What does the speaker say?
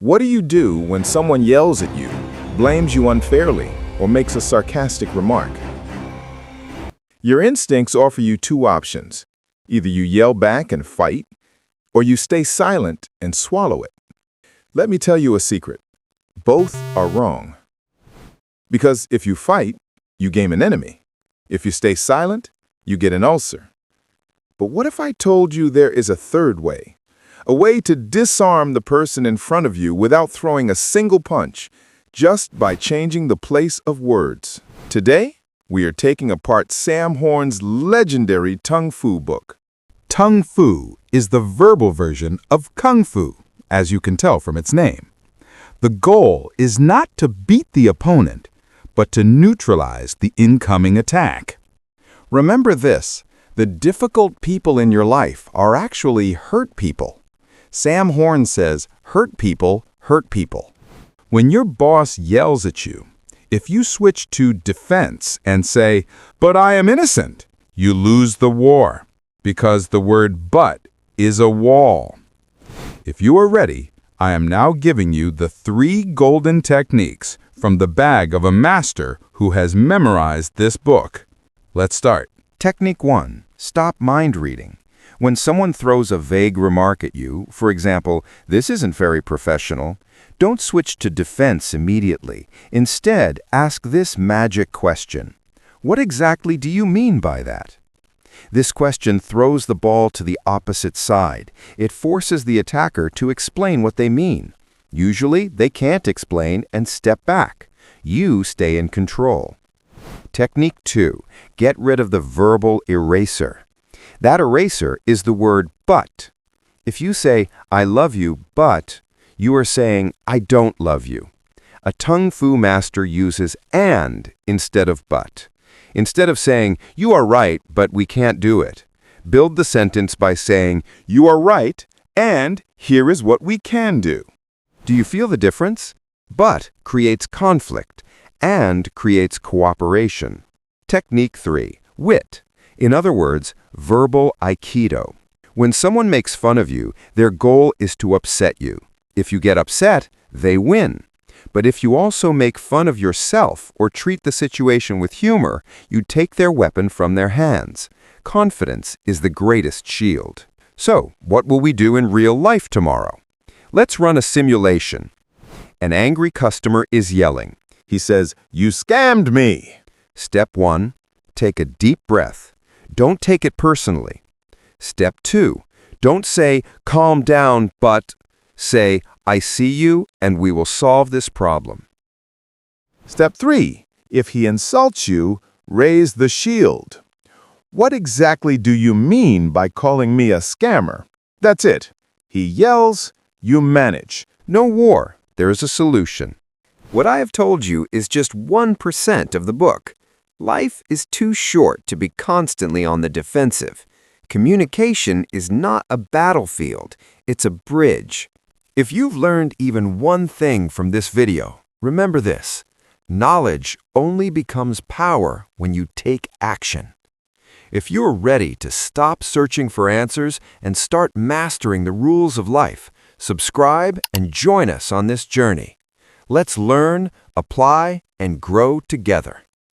What do you do when someone yells at you, blames you unfairly, or makes a sarcastic remark? Your instincts offer you two options. Either you yell back and fight, or you stay silent and swallow it. Let me tell you a secret. Both are wrong. Because if you fight, you gain an enemy. If you stay silent, you get an ulcer. But what if I told you there is a third way? A way to disarm the person in front of you without throwing a single punch, just by changing the place of words. Today, we are taking apart Sam Horn's legendary Tung Fu book. Tung Fu is the verbal version of Kung Fu, as you can tell from its name. The goal is not to beat the opponent, but to neutralize the incoming attack. Remember this, the difficult people in your life are actually hurt people. Sam Horn says, hurt people hurt people. When your boss yells at you, if you switch to defense and say, "But I am innocent," you lose the war, because the word "but" is a wall. If you are ready, I am now giving you the 3 golden techniques from the bag of a master who has memorized this book. Let's start. Technique 1. Stop mind reading. When someone throws a vague remark at you, for example, "This isn't very professional," don't switch to defense immediately. Instead, ask this magic question. What exactly do you mean by that? This question throws the ball to the opposite side. It forces the attacker to explain what they mean. Usually, they can't explain and step back. You stay in control. Technique 2. Get rid of the verbal eraser. That eraser is the word "but." If you say, "I love you, but," you are saying, "I don't love you." A Tung Fu master uses "and" instead of "but." Instead of saying, "You are right, but we can't do it," build the sentence by saying, "You are right, and here is what we can do." Do you feel the difference? "But" creates conflict, "and" creates cooperation. Technique 3. Wit. In other words, verbal Aikido. When someone makes fun of you, their goal is to upset you. If you get upset, they win. But if you also make fun of yourself or treat the situation with humor, you take their weapon from their hands. Confidence is the greatest shield. So, what will we do in real life tomorrow? Let's run a simulation. An angry customer is yelling. He says, "You scammed me." Step 1. Take a deep breath. Don't take it personally. Step 2. Don't say, "Calm down, but," say, "I see you and we will solve this problem." Step 3. If he insults you, raise the shield. What exactly do you mean by calling me a scammer? That's it. He yells, you manage. No war. There is a solution. What I have told you is just 1% of the book. Life is too short to be constantly on the defensive. Communication is not a battlefield, it's a bridge. If you've learned even one thing from this video, remember this: knowledge only becomes power when you take action. If you're ready to stop searching for answers and start mastering the rules of life, subscribe and join us on this journey. Let's learn, apply, and grow together.